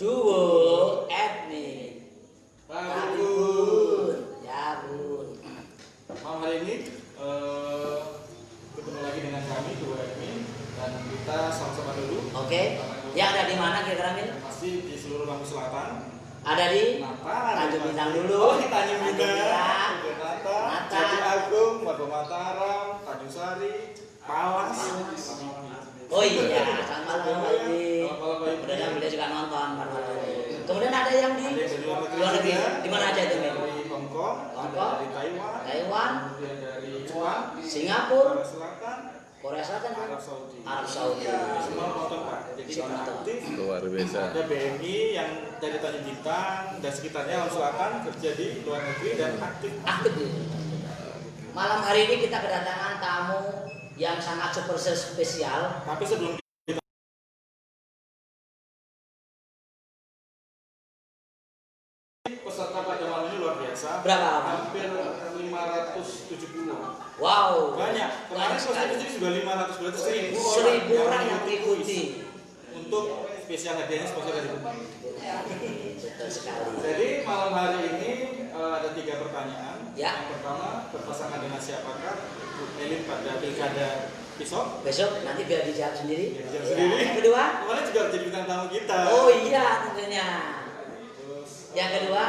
duo etnik. Bun. Ya bun. Malam hari ini ketemu lagi dengan kami dua admin dan kita sama-sama dulu. Oke. Yang ada di mana kira-kira Min? Masih di seluruh Lampung Selatan. Ada di Mataram. Tanjung Bintang dulu. Oh, di Tanjung Bintang. Mataram. Jati Agung, Margo Mataram, Tanjung Sari, Palas. Oh iya, selamat malam Pak Ibi. Selamat malam, Pak Ibi. Kemudian beliau juga nonton Pak Ibi. Kemudian ada yang di luar negeri. Di mana aja itu Min? Dari Hongkong, Hongkong, dari Taiwan, Taiwan, kemudian dari Jepang, Singapura, Korea Selatan, Korea Selatan, Arab Saudi. Arab Saudi. Semua nonton Pak. Jadi Semua kita nonton. aktif. Luar biasa. Ada BMI yang dari Tanjung Bintang dan sekitarnya Lampung Selatan kerja di luar negeri dan aktif. Aktif. Malam hari ini kita kedatangan tamu yang sangat super spesial. Tapi sebelum peserta pada malam ini luar biasa. Berapa? Hampir 570. Wow. Banyak. Kemarin Banyak peserta sekali. ini juga 500, berarti 1000 1000 orang yang mengikuti mengikuti. untuk spesial hadiahnya sponsor dari Bumi. Betul sekali. Jadi malam hari ini ada 3 pertanyaan. Ya. Yang pertama, berpasangan dengan siapakah Bu Melin pada pilkada besok? Besok nanti biar dijawab sendiri. Biar dijawab Ya. sendiri. Yang kedua? Kemarin juga jadi bintang tamu kita. Oh iya tentunya. Terus Yang kedua?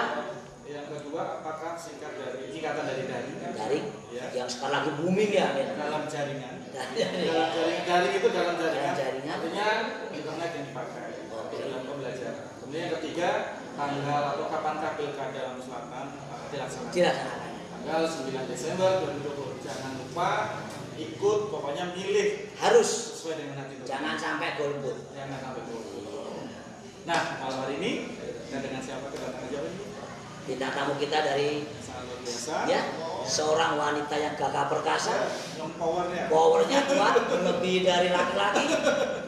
Yang kedua, apakah singkatan dari Daring. Ya. Yang sekarang lagi booming ya. Min. Dalam jaringan. Daring. Daring itu dalam jaringan. Dalam jaringan. Artinya internet yang dipakai Oke. dalam pembelajaran. Kemudian yang ketiga, tanggal atau kapankah pilkada Lampung Selatan dilaksanakan? Dilaksanakan. Tanggal 9 Desember 2020. Jangan lupa ikut, pokoknya milih Harus. sesuai dengan hati nurani. Jangan sampai golput. Jangan sampai dulu. Nah, malam hari ini kita dengan siapa kedatangan jauh ini? Bintang tamu kita dari Sangat luar biasa. ya seorang wanita yang gagah perkasa. Yang powernya. Powernya kuat, lebih dari laki-laki.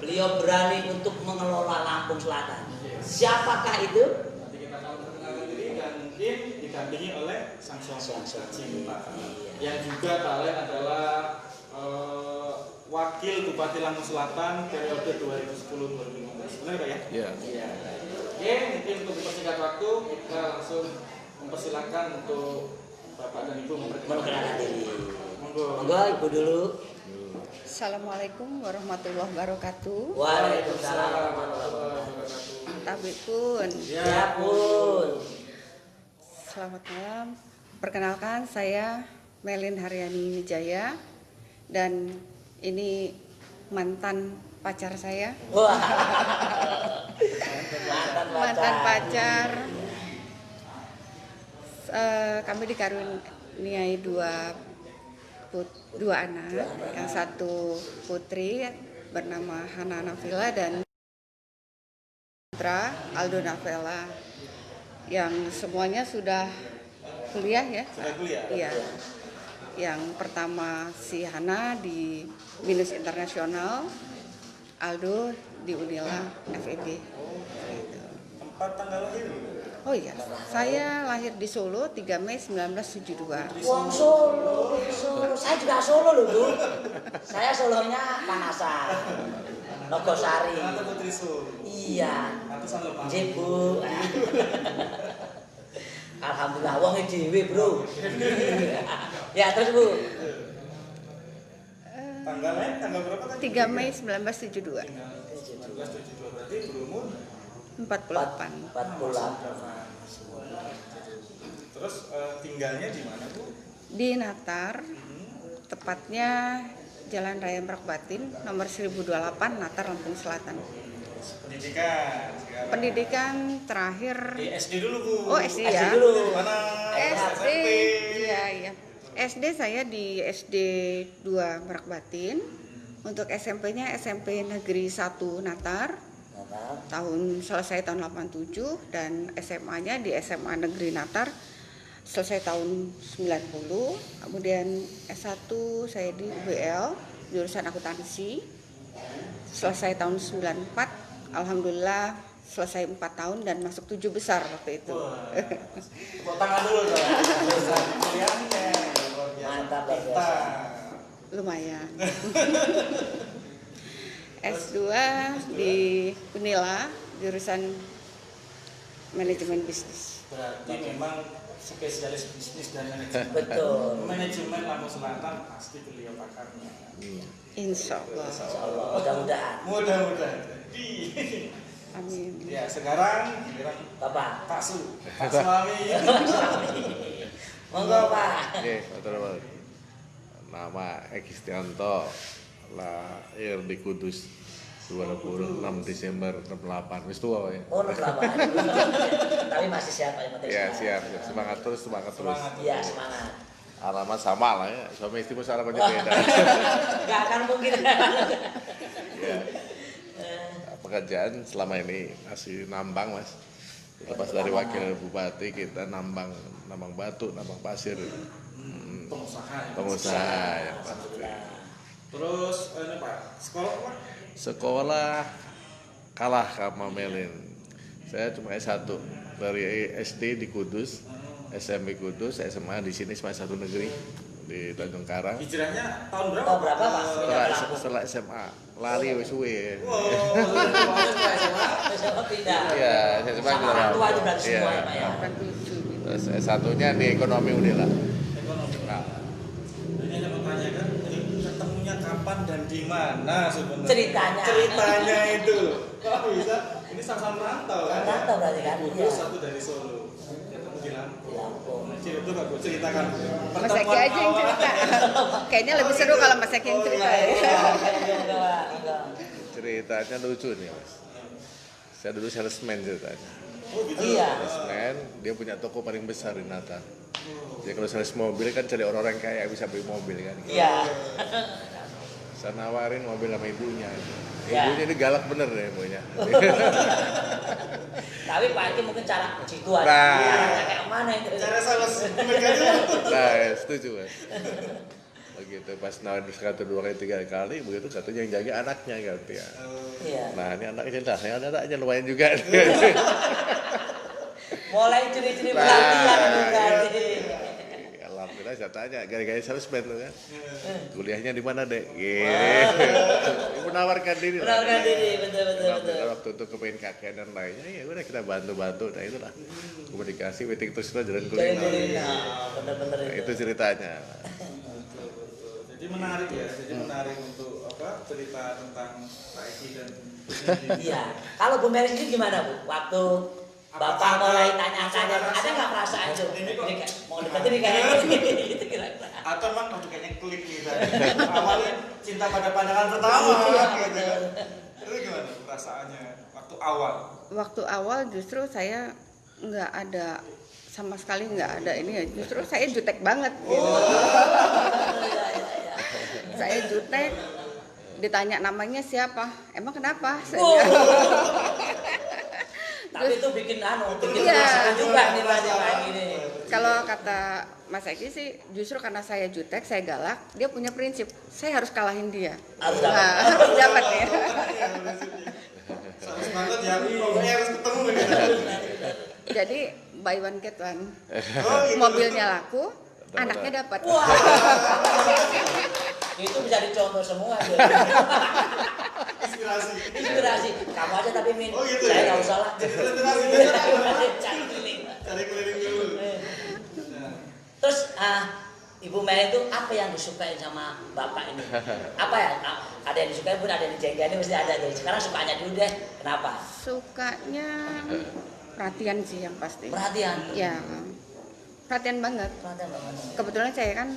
Beliau berani untuk mengelola Lampung Selatan. Siapakah itu? Nanti kita akan perkenalkan diri dan mungkin didampingi oleh sang suami tercinta yang juga kalian adalah wakil Bupati Lampung Selatan periode 2010-2015. Benar Pak ya? Iya. Iya. Oke, mungkin untuk mempersingkat waktu kita langsung mempersilahkan untuk Bapak dan Ibu Memperkenalkan diri. Monggo. Monggo Ibu dulu. Assalamualaikum warahmatullahi wabarakatuh. Waalaikumsalam warahmatullahi wabarakatuh. Tabikun. Ya pun. Selamat malam. Perkenalkan saya Melin Haryani Wijaya dan ini mantan pacar saya. Wah. Mantan pacar. Kami dikaruniai dua anak. Yang satu putri bernama Hana Nafila dan putra Aldo Nafela. Yang semuanya sudah kuliah ya. Sudah kuliah? Iya. Yang pertama si Hana di Binus Internasional, Aldo di Unila FEB. Gitu. Tempat tanggal lahir? Oh iya, saya lahir di Solo 3 Mei 1972. Wong Solo. Solo. Saya juga Solo loh Bu. Saya Solonya Panasan. Nogosari. Atau Putri Sul? Iya. Atau Sanlepang? Nggih Bu. Alhamdulillah wong dhewe, Bro. Ya, terus Bu. Tanggalnya tanggal berapa tadi? 3 Mei 1972. 1972 berarti berumur 48. 48. Terus tinggalnya di mana Bu? Di Natar, tepatnya Jalan Raya Merak Batin, nomor 1028, Natar, Lampung Selatan. Pendidikan sekarang. Pendidikan terakhir Di SD dulu Bu. Oh, SD SD ya. dulu. Mana? SD. SMP. Iya. SD saya di SD 2 Merak Batin. Untuk SMP-nya SMP Negeri 1 Natar. Selesai tahun 87 dan SMA-nya di SMA Negeri Natar selesai tahun 90. Kemudian S1 saya di UBL jurusan akuntansi. Selesai tahun 94. Alhamdulillah selesai 4 tahun dan masuk 7 besar waktu itu. Tepuk tangan dulu dong. Kuliahnya luar biasa. Mantap, luar biasa. Lumayan. S2 di Unila jurusan manajemen bisnis. Berarti memang spesialis bisnis dan manajemen. Betul. Manajemen Lampung Selatan pasti beliau pakarnya. Insya Allah. Insyaallah mudah-mudahan. Mudah-mudahan. Amin. Ya, sekarang giliran Bapak. Pak Su, Pak Suami. Monggo Pak. Oke, matur. Nama Eki Stianto, lahir di Kudus 26 Desember 68. Wis tua ya. Oh, lama. Tapi masih siap ya materi. Ya, siap. Semangat terus, semangat terus. Iya, semangat. Alamat sama lah ya. Suami istri pun alamatnya beda. Enggak akan mungkin. Ya. Pekerjaan selama ini masih nambang, Mas. Lepas dari wakil bupati kita nambang batu, nambang pasir. Pengusaha ya pasti. Terus ini Pak, sekolah Pak? Sekolah kalah sama Melin. Saya cuma S1 dari SD di Kudus, SMP Kudus, SMA di sini cuma satu negeri di Tanjung Karang. Hijrahnya tahun berapa? Tahun berapa Pak? Setelah SMA lari wis suwe. Saya pindah. Iya, saya cuma Sama orang tua itu berarti semua ya Pak ya. 87. Terus S1-nya di ekonomi Unila. Ekonomi. Nah, Ini yang mau tanyakan, ini ketemunya kapan dan di mana sebenarnya? Ceritanya. Itu. Kok bisa? Ini sama-sama merantau kan? Merantau berarti kan? Kudus, Iya. satu dari Solo. Ketemu di Lampung. Lampung. Itu Pak, Bu, ceritakan. Mas Eki aja yang cerita. Kayaknya lebih seru kalau Mas Eki yang cerita ya. ceritanya lucu nih, Mas. Saya dulu salesman ceritanya. Oh gitu. Iya. Salesman, dia punya toko paling besar di Natal. Jadi kalau sales mobil kan cari orang-orang kaya yang bisa beli mobil kan. Iya. Saya nawarin mobil sama ibunya. Ya. Ibunya ini galak bener deh ibunya. Tapi Pak Eki mungkin cara situ aja. Nah. Caranya kayak mana itu? Cara sales memegang. Nah, setuju Mas. Begitu pas nawarin satu dua kali tiga kali, begitu satunya yang jaga anaknya gitu ya. Iya. Nah ini anaknya dah, saya anaknya lumayan juga. Mulai ciri-ciri Nah, pelatihan itu kan. Alhamdulillah saya tanya, gara-gara salesman tuh kan. Kuliahnya di mana dek? Gitu. Menawarkan diri. lah. Menawarkan diri, betul. Alhamdulillah waktu itu kepengen kakek dan lainnya, ya udah kita bantu-bantu. Nah itulah komunikasi, waiting terus lah jalan Jadi kuliner. bener-bener Nah, itu. itu ceritanya. Jadi menarik ya, jadi menarik untuk apa cerita tentang Pak Eki dan Iya. Kalau Bu Mary sendiri gimana Bu? Waktu Bapak mulai tanya-tanya, ada nggak perasaan itu? Ini kok- Ini kayak- mau deketin nih kayaknya gitu kira-kira. atau emang waktu kayaknya klik nih tadi. Awalnya cinta pada pandangan pertama gitu kan. Itu gimana perasaannya waktu awal? Waktu awal justru saya nggak ada sama sekali nggak ada ini ya. Justru saya jutek banget. Gitu. Saya jutek. Ditanya namanya siapa? Emang kenapa? Saya Tapi itu bikin bikin Iya. perasaan juga nih Pak gini. Kalau kata Mas Eki sih justru karena saya jutek, saya galak, dia punya prinsip, saya harus kalahin dia. Harus dapat. Nah, harus dapat ya. Harus banget ya, pokoknya harus ketemu gitu. Jadi buy one get one. Oh, gitu. Mobilnya laku, anaknya dapat. Wah. Itu bisa dicontoh semua tuh. Inspirasi. Kamu aja tapi Min. Oh, gitu Saya ya? nggak usah lah. Cari keliling. Cari keliling dulu. Terus Ibu Mary itu apa yang disukai sama Bapak ini? Apa ya? Ada yang disukai pun ada yang dijengkelin mesti ada tuh. Sekarang sukanya dulu deh. Kenapa? Sukanya perhatian sih yang pasti. Perhatian. Ya, perhatian banget. Perhatian banget. Kebetulan saya kan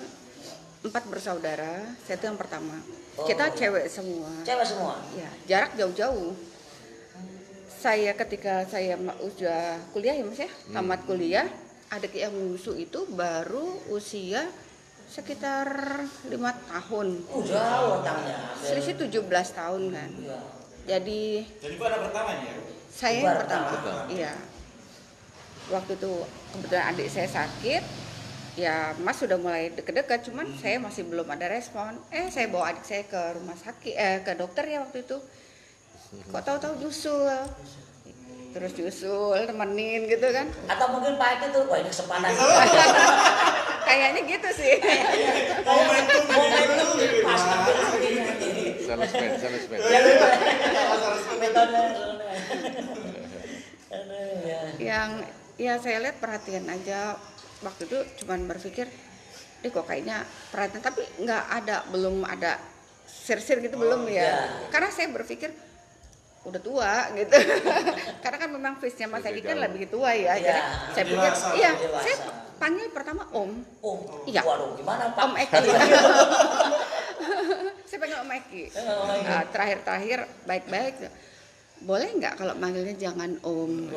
4 bersaudara, saya itu yang pertama. Oh. Kita cewek semua. Cewek semua. Ya, jarak jauh-jauh. Saya ketika saya udah kuliah ya Mas ya, tamat kuliah, adik yang bungsu itu baru usia sekitar 5 tahun. Jauh rentangnya. Selisih 17 tahun kan. Iya. Jadi Jadi itu anak pertamanya ya? saya Ibu yang anak pertama. pertama. Iya. Waktu itu kebetulan adik saya sakit. Ya Mas sudah mulai deket-deket, cuman saya masih belum ada respon. Saya bawa adik saya ke rumah sakit, ke dokter ya waktu itu. Kok tahu-tahu nyusul. Terus nyusul, temenin gitu kan. Atau mungkin Pak Eki tuh, wah ini kesempatan. Kayaknya gitu sih. Momentum Pas ambil artinya. Salesman. Metode. Ya yang ya saya lihat perhatian aja. Waktu itu cuman berpikir, kok kayaknya perhatian, tapi belum ada sir-sir gitu, belum ya. ya. Karena saya berpikir udah tua gitu. Karena kan memang face-nya Mas Edi kan lebih tua ya. Iya. Jadi saya pikir, Dewasa, iya, dewasa. saya panggil pertama Om. Iya. Waduh, gimana Pak? Om Eki. Saya panggil Om Eki. Om Eki. Terakhir baik-baik. Boleh nggak kalau manggilnya jangan Om?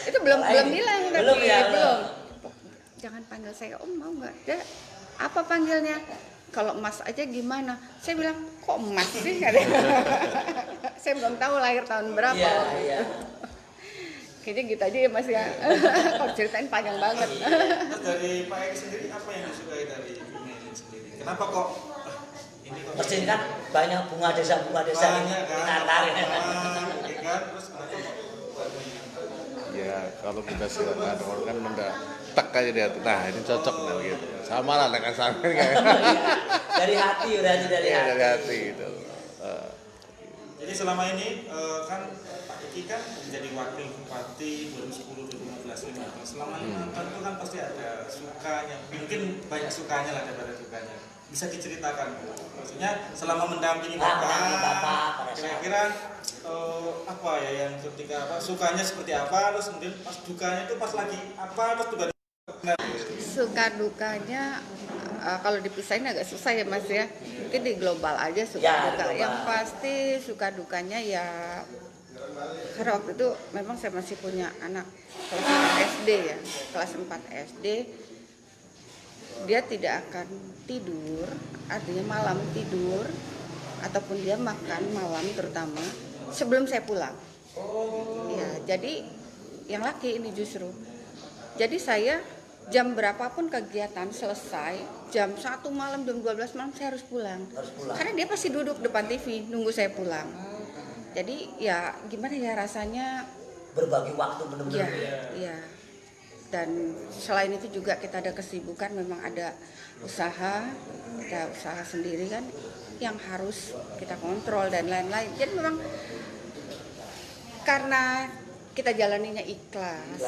Itu belum bilang tapi Belum ya, belum. Jangan panggil saya Om, mau nggak? Dia apa panggilnya? Kalau Mas aja gimana? Saya bilang, kok Mas sih? Saya belum tahu lahir tahun berapa. Iya, waktu itu. iya. Kayaknya gitu aja ya Mas ya. Kalau ceritain panjang banget. Terus dari Pak Eki sendiri apa yang disukai dari Ibu Melin sendiri? Kenapa kok ini kok Pasti kan banyak bunga desa banyak kan? Natal. Ya kan? Terus kenapa kok? Ya kalau kita silakan orang kan mendadak aja dia. Nah ini cocok nih gitu. Sama lah dengan sama kayak. Dari hati, berarti dari Iya, hati. dari hati gitu. Jadi selama ini kan Pak Eki kan menjadi wakil bupati 2010, 2015, 2015. Selama 5 tahun itu kan pasti ada sukanya, mungkin banyak sukanya lah daripada dukanya. Bisa diceritakan, maksudnya selama mendampingi Mendampingi Bapak Bapak, pada saat- kira-kira apa ya yang ketika apa sukanya seperti apa, terus kemudian pas dukanya itu pas lagi apa, terus juga Suka dukanya kalau dipisahin agak susah ya Mas ya. Mungkin di global aja suka Ya, duka. global. Yang pasti suka dukanya ya karena waktu itu memang saya masih punya anak kelas 4 SD ya, kelas 4 SD. Dia tidak akan tidur, artinya malam tidur ataupun dia makan malam terutama sebelum saya pulang. Ya, jadi yang laki ini justru. Jadi saya jam berapapun kegiatan selesai, jam 1 malam, jam 12 malam saya harus pulang. Harus pulang. Karena dia pasti duduk depan TV nunggu saya pulang. Jadi ya gimana ya rasanya Berbagi waktu benar-benar. ya. Dan selain itu juga kita ada kesibukan, memang ada kita usaha sendiri kan yang harus kita kontrol dan lain-lain. Jadi memang karena kita jalaninya ikhlas,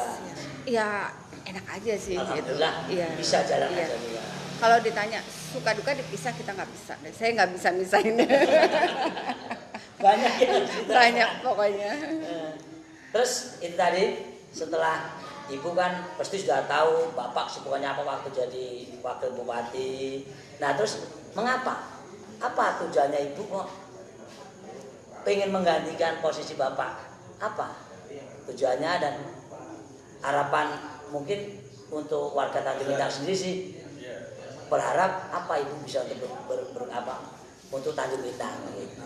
ya enak aja sih. Alhamdulillah Gitu. Iya. bisa jalan Iya. aja ya. Kalau ditanya suka duka dipisah, kita nggak bisa. Saya nggak bisa misahin. Banyak ya cerita. Banyak pokoknya. Terus itu tadi setelah Ibu kan pasti sudah tahu Bapak kesibukannya apa waktu jadi wakil bupati. Nah terus mengapa? Apa tujuannya Ibu kok pengen menggantikan posisi Bapak? Apa tujuannya dan harapan mungkin untuk warga Tanjung Bintang sendiri sih berharap apa Ibu bisa untuk untuk Tanjung Bintang gitu.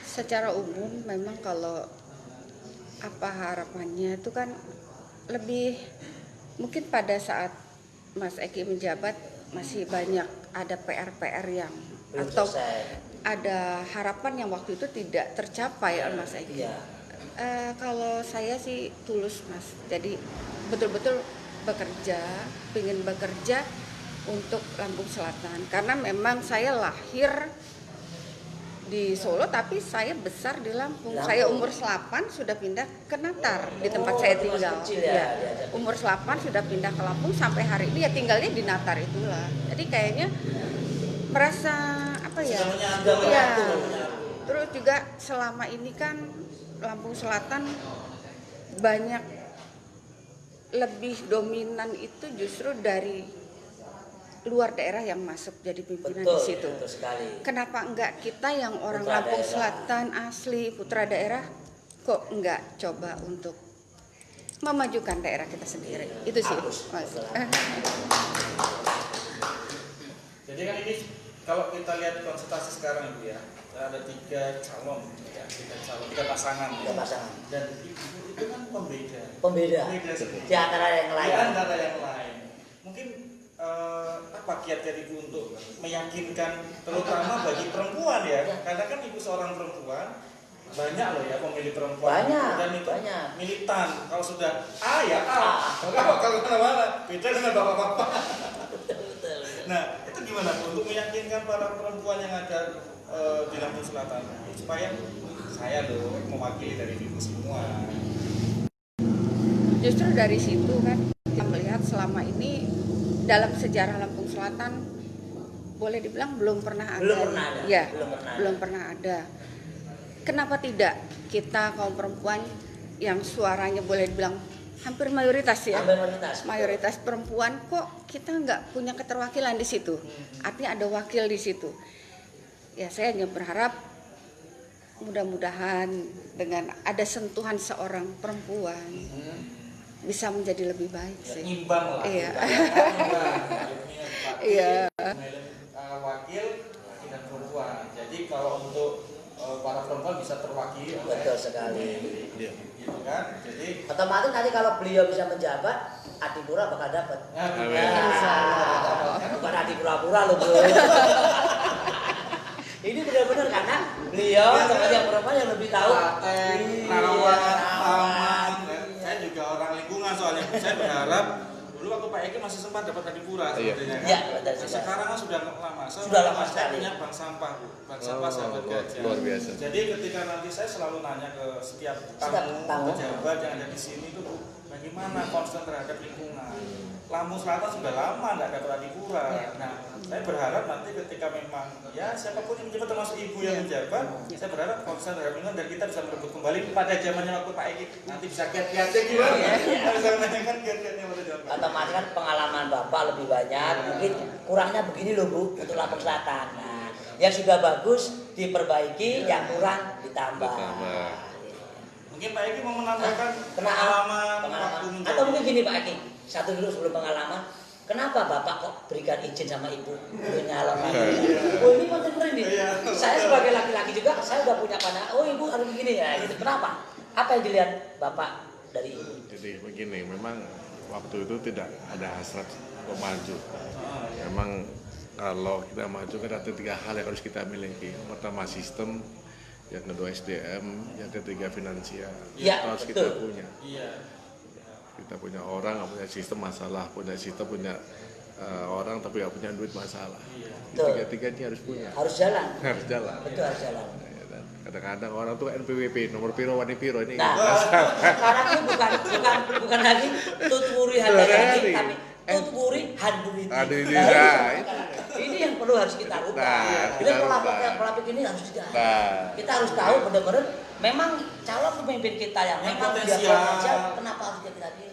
Secara umum memang kalau apa harapannya itu kan lebih mungkin pada saat Mas Eki menjabat masih banyak ada PR-PR yang Belum atau selesai. ada harapan yang waktu itu tidak tercapai oleh Mas Eki. Iya. Kalau saya sih tulus Mas, jadi betul-betul ingin bekerja untuk Lampung Selatan karena memang saya lahir di Solo tapi saya besar di Lampung. Saya umur 8 sudah pindah ke Natar di tempat saya itu masih tinggal. kecil ya, Ya. Umur 8 sudah pindah ke Lampung sampai hari ini ya tinggalnya di Natar itulah. Jadi kayaknya merasa apa ya? Sudah Iya. menyatu. Terus juga selama ini kan Lampung Selatan banyak lebih dominan itu justru dari luar daerah yang masuk jadi pimpinan Betul, di situ. betul sekali. Kenapa enggak kita yang orang Putra Lampung daerah. Selatan asli putra daerah kok enggak coba untuk memajukan daerah kita sendiri? Itu sih, Bagus, Mas. betul. Jadi kan ini kalau kita lihat konsultasi sekarang Ibu ya, ada 3 calon ya, 3 pasangan. Tiga pasangan. Dan Ibu itu kan pembeda. Pembeda Sedikit. di antara yang Di lain. antara yang lain. Mungkin apa kiat-kiat Ibu untuk meyakinkan terutama bagi perempuan ya? Karena kan Ibu seorang perempuan, banyak loh ya pemilih perempuan. Banyak, Dan itu banyak. militan. Kalau sudah A ya A. Kalau mana-mana beda dengan bapak-bapak. Betul. Nah, itu gimana Bu untuk meyakinkan para perempuan yang ada di Lampung Selatan supaya saya loh mewakili dari Ibu semua. Justru dari situ kan kita melihat selama ini dalam sejarah Lampung Selatan boleh dibilang belum pernah ada. Belum pernah ada. Ya, Belum pernah ada. Kenapa tidak kita kaum perempuan yang suaranya boleh dibilang hampir mayoritas ya, Hampir mayoritas. mayoritas perempuan, kok kita nggak punya keterwakilan di situ? Artinya ada wakil di situ. Ya saya hanya berharap mudah-mudahan dengan ada sentuhan seorang perempuan bisa menjadi lebih baik sih. Imbang lah. Iya. Imbang. Iya. Wakil laki dan perempuan. Jadi kalau untuk para perempuan bisa terwakili oleh Betul sekali. gitu kan. Jadi Otomatis nanti kalau beliau bisa menjabat, Adipura bakal dapat. Bukan Adi pura-pura loh Bu. Ini benar-benar karena beliau sebagai yang perempuan yang lebih tahu. rawat, Iya. aman. Saya juga orang lingkungan soalnya. Saya berharap dulu waktu Pak Eki masih sempat dapat Adipura Iya. sebetulnya kan. Iya, betul Nah, juga. sekarang kan sudah lama. Sudah lama saya sekali. punya bank sampah, Bu. Bank sampah sahabat gajah. luar biasa. Jadi ketika nanti saya selalu nanya ke setiap tamu. tamu pejabat yang ada di sini itu, Bu, bagaimana concern terhadap lingkungan? Lampung Selatan sudah lama nggak dapat Adipura. Nah, saya berharap nanti ketika memang ya siapapun yang menjabat termasuk ibu yang menjabat, saya berharap concern terhadap lingkungan dan kita bisa merebut kembali pada zamannya waktu Pak Eki. Nanti bisa kiat-kiatnya gimana? Bisa menanyakan kiat-kiatnya pada zaman. Otomatis kan pengalaman Bapak lebih banyak. Mungkin kurangnya begini loh Bu untuk Lampung Selatan. Nah, yang sudah bagus diperbaiki, yang kurang ditambah. Ditambah. Mungkin Pak Eki mau menambahkan Pengalaman. waktu menjadi. Atau mungkin gini Pak Eki, satu dulu sebelum pengalaman. Kenapa Bapak kok berikan izin sama Ibu nyalon lagi? Oh ini konten keren nih. Saya sebagai laki-laki juga, saya udah punya pandangan. Oh Ibu harus begini ya. Gitu. Kenapa? Apa yang dilihat Bapak dari Ibu? Jadi begini, memang waktu itu tidak ada hasrat untuk maju. Memang kalau kita maju kan ada 3 hal yang harus kita miliki. Yang pertama sistem, yang kedua SDM, yang ketiga finansial. Ya, Itu harus betul. kita punya. Iya. Kita punya orang, nggak punya sistem masalah, punya sistem punya orang tapi nggak punya duit masalah. Betul. Tiga-tiganya harus punya, Harus jalan. harus jalan. Betul harus jalan. Ya, dan kadang-kadang orang tuh NPWP, nomor piro, wani piro ini. Nah, sekarang itu bukan lagi tuturi handayani, tapi tuturi handuriti. Handuriti, Nah, nah, ini yang perlu harus kita rubah. Nah, Bila kita pola rubah. pikir ini harus kita. Nah. Kita harus tahu benar-benar memang calon pemimpin kita yang Yang memang dia potensial. potensial, kenapa harus kita pilih?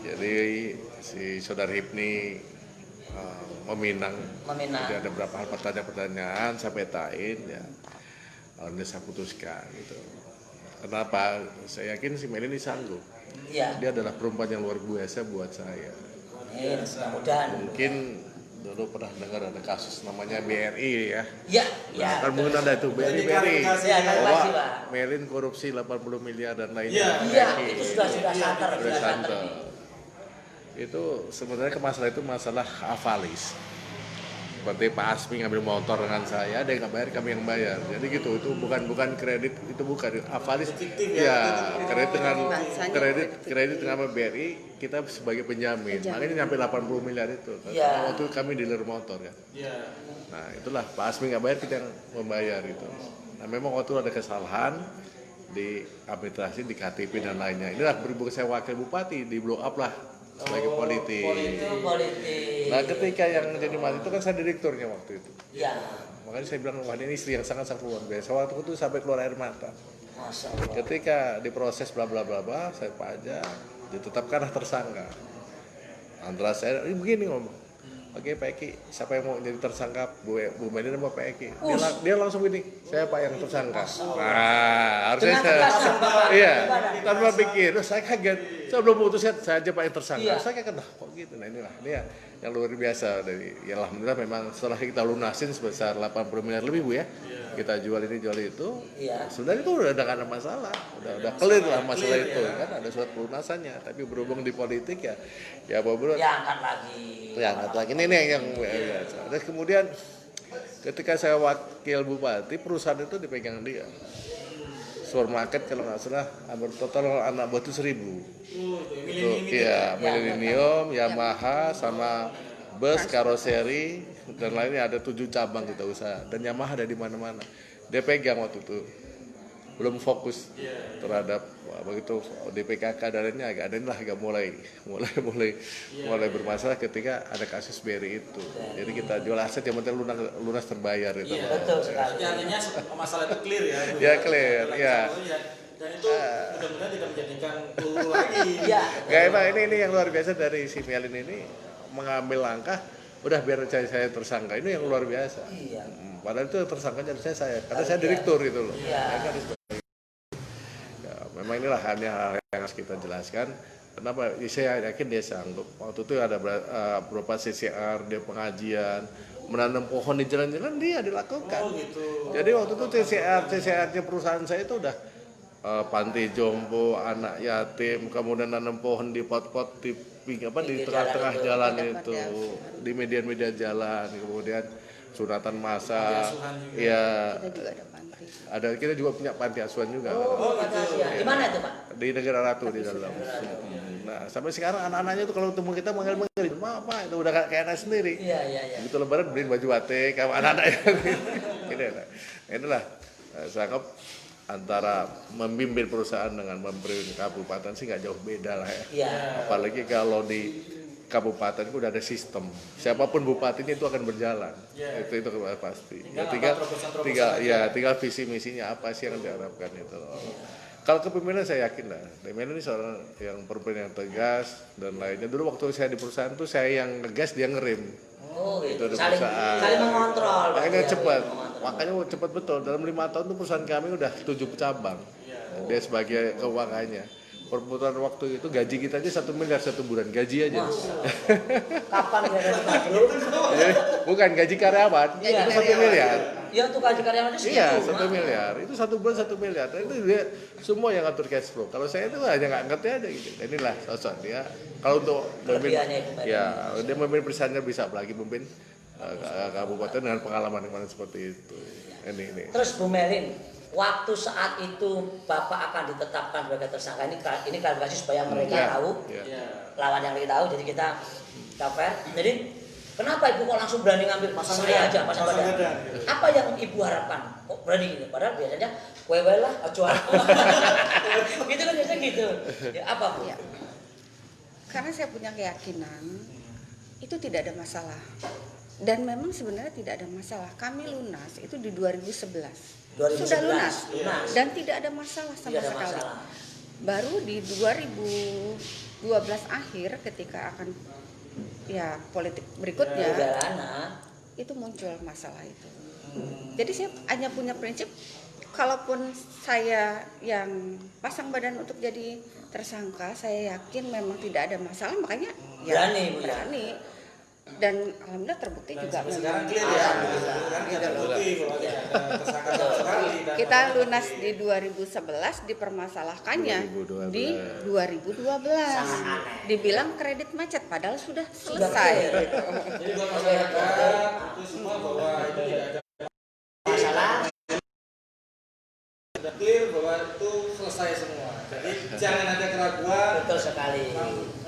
Jadi si Saudara Hipni meminang. Meminang. Jadi ada beberapa hal pertanyaan-pertanyaan saya petain ya. Alhamdulillah saya putuskan gitu. Kenapa? Saya yakin si Meli ini sanggup. Iya. Dia adalah perempuan yang luar biasa buat saya. Amin. Mudah-mudahan. Mungkin dulu pernah dengar ada kasus namanya BRI ya. Iya, iya. Kan mungkin ada itu BRI. klarifikasi. Ya, terima Bahwa kasih, Pak. Melin korupsi 80 miliar dan lainnya. Iya. Iya, BRI. itu sudah santer, Sudah sudah santer. santer. Itu sebenarnya masalah itu masalah avalis. Seperti Pak Asmi ngambil motor dengan saya, dia nggak bayar, kami yang bayar. Jadi gitu, itu bukan kredit, itu bukan avalis. Fiktif Ya, kredit dengan Bahasanya kredit dengan BRI kita sebagai penjamin. Makanya nyampe 80 miliar itu. Iya. Karena waktu itu kami dealer motor kan. Iya. Nah itulah Pak Asmi nggak bayar, kita yang membayar itu. Nah memang waktu itu ada kesalahan di administrasi, di KTP dan lainnya. Inilah berhubung saya wakil bupati, di blow up lah sebagai politik. Itu politik. Nah ketika yang jadi mati itu kan saya direkturnya waktu itu. Iya. Makanya saya bilang, wah ini istri yang sangat-sangat luar biasa. Waktu itu sampai keluar air mata. Masya Allah. Ketika diproses bla bla bla bla, saya pajak, ditetapkanlah tersangka. Antara saya, ini begini ngomong. Oke Pak Eki, siapa yang mau jadi tersangka? Bu Melin sama Pak Eki. Dia langsung gini, saya Pak yang tersangka. Nah, harusnya Dengan saya, tegasan, Bapak. iya, Gimana? tanpa pikir. Terus saya kaget, saya belum putuskan, saya aja Pak yang tersangka. Iya. Saya kaget, nah kok gitu. Nah inilah, ini ya, yang luar biasa dari, ya alhamdulillah memang setelah kita lunasin sebesar 80 miliar lebih Bu ya. Kita jual ini jual itu, Iya. sebenarnya itu udah gak ada masalah, udah clear lah masalah itu kan, ada surat pelunasannya. Tapi berhubung di politik ya Pak Bro, Ya angkat lagi. ya angkat lagi ini nih yang biasa. Terus kemudian ketika saya wakil bupati, perusahaan itu dipegang dia. Supermarket kalau nggak salah, hampir total anak buah itu 1.000. Itu iya, Millennium, Yamaha, sama bus, karoseri dan lainnya ada 7 cabang kita usaha. Dan Yamaha ada di mana-mana. Dia pegang waktu itu. belum fokus terhadap begitu di PKK dan ini agak mulai bermasalah ketika ada kasus BRI itu. Jadi kita jual aset yang penting lunas terbayar itu. Iya, betul sekali. Artinya masalah itu clear ya. Ya clear, ya. Dan itu mudah-mudahan tidak menjadikan peluru lagi. Iya. Gak emang ini yang luar biasa dari si Melin ini mengambil langkah udah biar saya tersangka ini yang luar biasa. Iya. Padahal itu tersangkanya harusnya saya karena saya direktur gitu loh. Iya. Ya, memang inilah hanya hal yang harus kita jelaskan. Kenapa? Ya, saya yakin dia sanggup. Waktu itu ada beberapa CCR, dia pengajian, menanam pohon di jalan-jalan dia dilakukan. Oh gitu. Jadi waktu itu CCR-nya perusahaan saya itu udah panti jompo, anak yatim, kemudian nanam pohon di pot-pot di tengah-tengah jalan itu, di median-median jalan, kemudian sunatan massal. Ya, Kita juga ada panti. kita juga punya panti asuhan juga. Oh, di mana itu, Pak? Di Negara Ratu di dalam. Nah, sampai sekarang anak-anaknya tuh kalau ketemu kita manggil-manggil, "Apa itu udah kayak anak sendiri." Iya, iya, iya. Begitu lebaran beliin baju batik sama anak-anaknya. Inilah sanggup antara memimpin perusahaan dengan memimpin kabupaten sih nggak jauh beda lah ya. Iya. Apalagi kalau di kabupaten itu udah ada sistem. Siapapun bupatinya itu akan berjalan. Itu pasti. Tinggal visi misinya apa sih yang diharapkan itu. Kalau kepemimpinan saya yakin lah. Demel ini seorang yang pemimpin yang tegas dan lainnya. Dulu waktu saya di perusahaan tuh saya yang ngegas dia ngerem. Oh, gitu. Itu ada Saling perusahaan. mengontrol. Makanya Pak. cepat. Mengontrol. Makanya cepat betul. Dalam 5 tahun tuh perusahaan kami udah 7 cabang. Dia sebagai keuangannya. Perputaran waktu itu gaji kita aja 1 miliar 1 bulan gaji aja. Kapan dia dari Pak Bro? Bukan gaji karyawan, Iya. itu 1 miliar. Ya untuk gaji karyawan itu Iya, segitu. 1 miliar. Itu 1 bulan 1 miliar. Itu dia semua yang ngatur cash flow. Kalau saya itu hanya nggak ngerti aja gitu. Inilah sosok dia. Kalau untuk Kelebihannya itu, Pak. ya dia memimpin perusahaannya bisa apalagi memimpin kabupaten dengan pengalaman yang seperti itu. Ini. Terus Bu Melin, waktu saat itu Bapak akan ditetapkan sebagai tersangka ini klarifikasi supaya mereka tahu, lawan yang kita tahu, jadi kita fair. Jadi kenapa Ibu kok langsung berani ngambil saya aja pasang badan? Apa yang Ibu harapkan? Kok berani gitu? Padahal biasanya wewe lah, acuan. Gitu kan biasanya gitu. Ya, apa Bu? Ya. Karena saya punya keyakinan itu tidak ada masalah. Dan memang sebenarnya tidak ada masalah. Kami lunas itu di 2011. 2011, Sudah lunas. Dan tidak ada masalah sama Tidak ada sekali. masalah. Baru di 2012 akhir ketika akan ya politik berikutnya Udahana. itu muncul masalah itu. Jadi saya hanya punya prinsip, kalaupun saya yang pasang badan untuk jadi tersangka, saya yakin memang tidak ada masalah, makanya Berani, Bu, ya? berani. Dan alhamdulillah terbukti juga Sekarang memang. clear ya. Kan terbukti bahwa tidak ada tersangka sama sekali. Dan Kita lunas di 2011, dipermasalahkannya 2012. di 2012. Dibilang kredit macet, padahal sudah selesai. clear. jadi buat masyarakat itu semua bahwa itu tidak ada Masalah. sudah clear bahwa itu selesai semua. Jadi jangan ada keraguan. Betul sekali.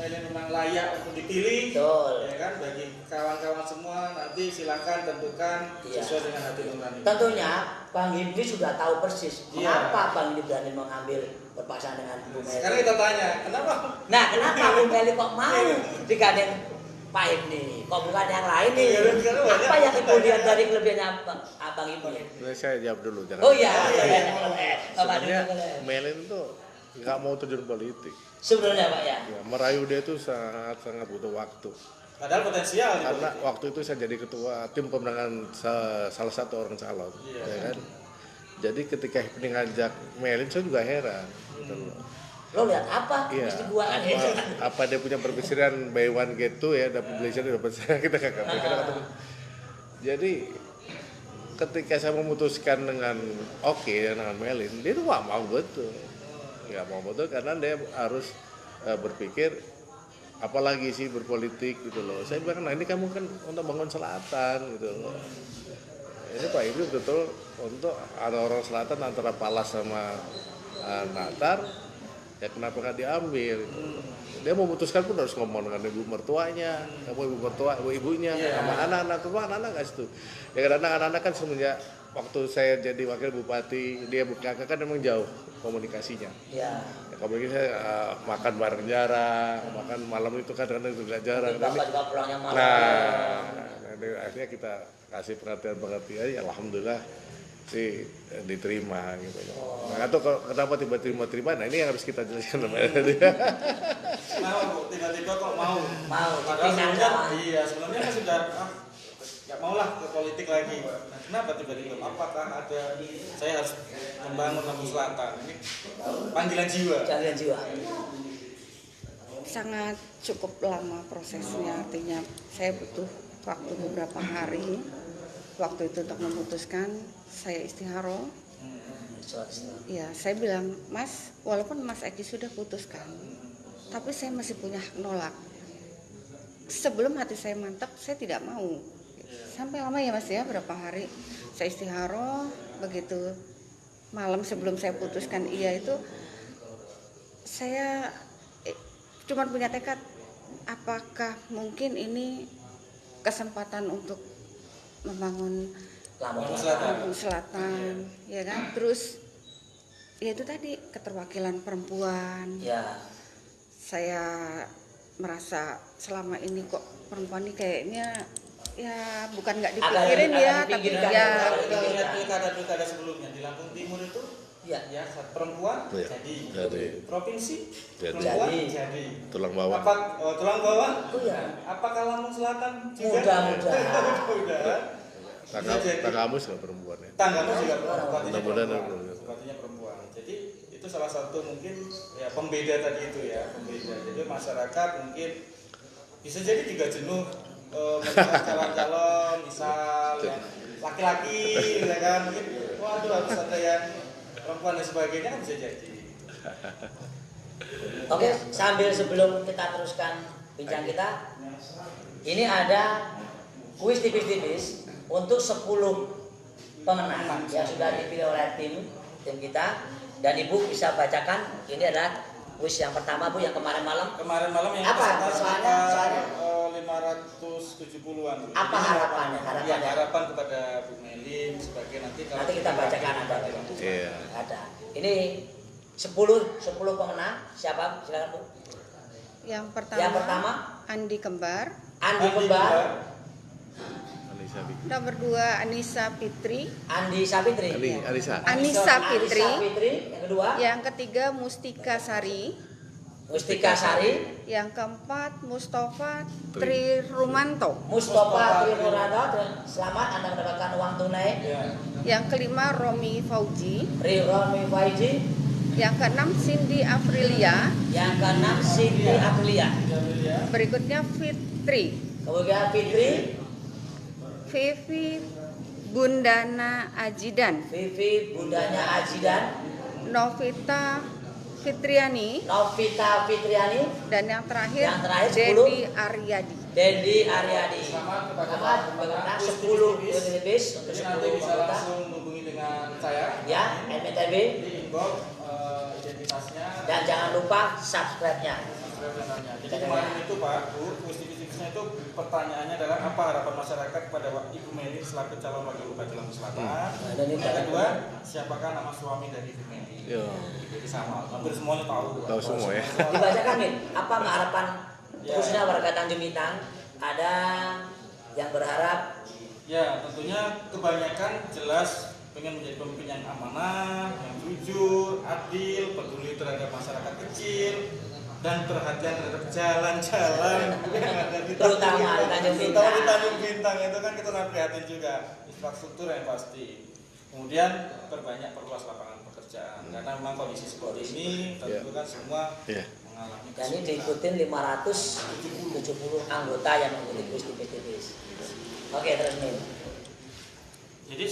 Ini memang layak untuk dipilih. Betul. Ya kan bagi kawan-kawan semua nanti silakan tentukan Iya. sesuai dengan hati nurani. Tentunya Bang Hibni sudah tahu persis Iya. mengapa Bang Hibni berani mengambil berpasangan dengan Bu Meli. Sekarang kita tanya, kenapa? Nah, kenapa Bu Meli kok mau digandeng Pak Hibni? Kok bukan yang lain nih? Iya, sekarang banyak Apa yang Ibu pertanyaan. lihat dari kelebihannya Bang Hibni? Saya jawab dulu jangan. Oh iya, boleh. Bapak dulu Sebenarnya boleh. Melin tuh nggak mau terjun politik. Sebenarnya Pak ya. Ya, merayu dia itu sangat butuh waktu. Padahal potensial. gitu. Karena waktu itu saya jadi ketua tim pemenangan salah satu orang calon, Iya. ya kan. Jadi ketika Hipni ngajak Melin, saya juga heran. Gitu loh. Lo lihat apa? Iya. Mesti gua kan ya. Apa dia punya perpisiran buy one get two ya, dapat beli satu dapat saya kita kagak. Jadi ketika saya memutuskan dengan dengan Melin, dia itu nggak mau betul. Nggak mau betul karena dia harus berpikir apalagi sih berpolitik gitu loh. Saya bilang, nah ini kamu kan untuk bangun selatan gitu loh. Ini Pak Ibu betul untuk ada orang selatan antara Palas sama Natar ya kenapa nggak diambil? Dia memutuskan pun harus ngomong dengan ibu mertuanya, sama ibu mertua, ibunya, sama anak-anak, semua anak-anak nggak situ. Ya karena anak-anak kan semenjak waktu saya jadi wakil bupati, dia kakak kan memang jauh komunikasinya. Ya. Ya, komunikasi saya makan bareng jarang, makan malam itu kadang-kadang juga jarang. Bapak juga pulangnya malam. Nah, akhirnya kita kasih pengertian, ya alhamdulillah sih diterima gitu. Nah, atau kenapa tiba-tiba terima? Nah, ini yang harus kita jelaskan namanya. Mau tiba-tiba kok mau? Mau. Padahal sebelumnya kan sudah nggak maulah ke politik lagi. Nah, kenapa tiba-tiba? Apakah ada saya harus membangun Lampung Selatan? Ini panggilan jiwa. Panggilan jiwa. Sangat cukup lama prosesnya, artinya saya butuh waktu beberapa hari waktu itu untuk memutuskan. Saya istiharoh. Ya, saya bilang, Mas, walaupun Mas Eki sudah putuskan, tapi saya masih punya hak nolak. Sebelum hati saya mantap, saya tidak mau. Sampai lama ya Mas ya, berapa hari saya istiharoh, begitu malam sebelum saya putuskan iya itu, saya cuma punya tekad, apakah mungkin ini kesempatan untuk membangun Lampung Selatan, ya kan? Terus ya itu tadi keterwakilan perempuan. Ya. Saya merasa selama ini kok perempuan ini kayaknya ya bukan nggak dipikirin ya, tapi ya pilkada sebelumnya di Lampung Timur itu ya perempuan jadi provinsi perempuan jadi tulang bawah. Tulang bawah. Oh ya. Apakah Lampung Selatan juga? Mudah-mudahan. Tanggamus nggak perempuan ya? Tanggamus juga perempuan. Mudah-mudahan perempuan. Jadi itu salah satu mungkin ya pembeda tadi itu ya, pembeda. Jadi masyarakat mungkin bisa jadi juga jenuh melihat calon-calon misal yang laki-laki ya kan, mungkin waduh harus ada yang perempuan dan sebagainya kan bisa jadi. Oke, sambil sebelum kita teruskan bincang kita, ini ada kuis tipis-tipis untuk 10 pemenang yang sudah dipilih oleh tim kita, dan Ibu bisa bacakan. Ini adalah kuis yang pertama Bu, yang kemarin malam yang apa soalnya 570-an. apa harapannya? Ya, harapan kepada Bu Melin sebagai nanti kita bacakan ada. Iya. Ada. Ini 10 pemenang. Siapa? Silakan Bu. yang Yang pertama Andi Kembar, nomor 2 Anissa Fitri, Andi Sapitri. Anissa Fitri. Yang kedua Yang ketiga Mustika Sari. Mustika Sari. Yang keempat Mustafa Tri Rumanto. Mustafa Tri Rumanto, selamat Anda mendapatkan uang tunai. Yang kelima Romi Fauji. Romi Fauji. Yang keenam Cindy Aprilia. Yang keenam Cindy Aprilia. Berikutnya Fitri. Kemudian Fitri. Vivi Bundana Ajidan. Vivi Bundanya Ajidan. Novita Fitriani. Dan yang terakhir 10 Dendi Aryadi. Selamat kepada pemenang 10 lebih untuk 10 nanti bisa langsung hubungi dengan saya ya, MTB di inbox identitasnya dan jangan lupa subscribe-nya. Jadi kemarin itu Pak Bu, kuis-kuisnya itu pertanyaannya adalah apa harapan masyarakat kepada Ibu Melin selaku calon wakil bupati Lampung Selatan. Dan yang kedua, siapakah nama suami dari Ibu Melin? Jadi sama, hampir semuanya tahu. Tahu semua ya. Dibacakan Min, apa harapan khususnya warga Tanjung Bintang? Ada yang berharap? Ya, tentunya kebanyakan jelas pengen menjadi pemimpin yang amanah, yang jujur, adil, peduli terhadap masyarakat kecil, dan perhatian terhadap jalan-jalan yang ada di terutama di Tanjung Bintang. Terutama di Tanjung Bintang itu kan kita sangat prihatin juga, infrastruktur yang pasti. Kemudian perluas lapangan pekerjaan karena memang kondisi seperti ini tentu kan semua mengalami dan ini diikutin 570 anggota yang mengikuti kuis tipis-tipis. Oke, terus nih. Jadi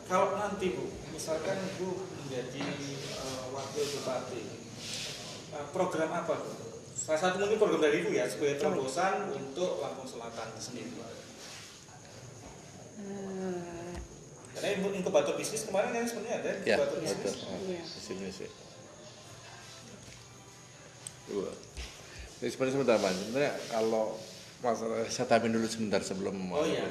kalau nanti Bu, misalkan Bu menjadi wakil bupati, program apa Bu? Salah satu mungkin program dari Ibu ya, sebagai terobosan untuk Lampung Selatan sendiri. Karena inkubator bisnis kemarin kan sebenarnya ada inkubator bisnis. Dua. Jadi sebentar Pak. Sebenarnya kalau masalah saya tamin dulu sebentar sebelum Oh, iya.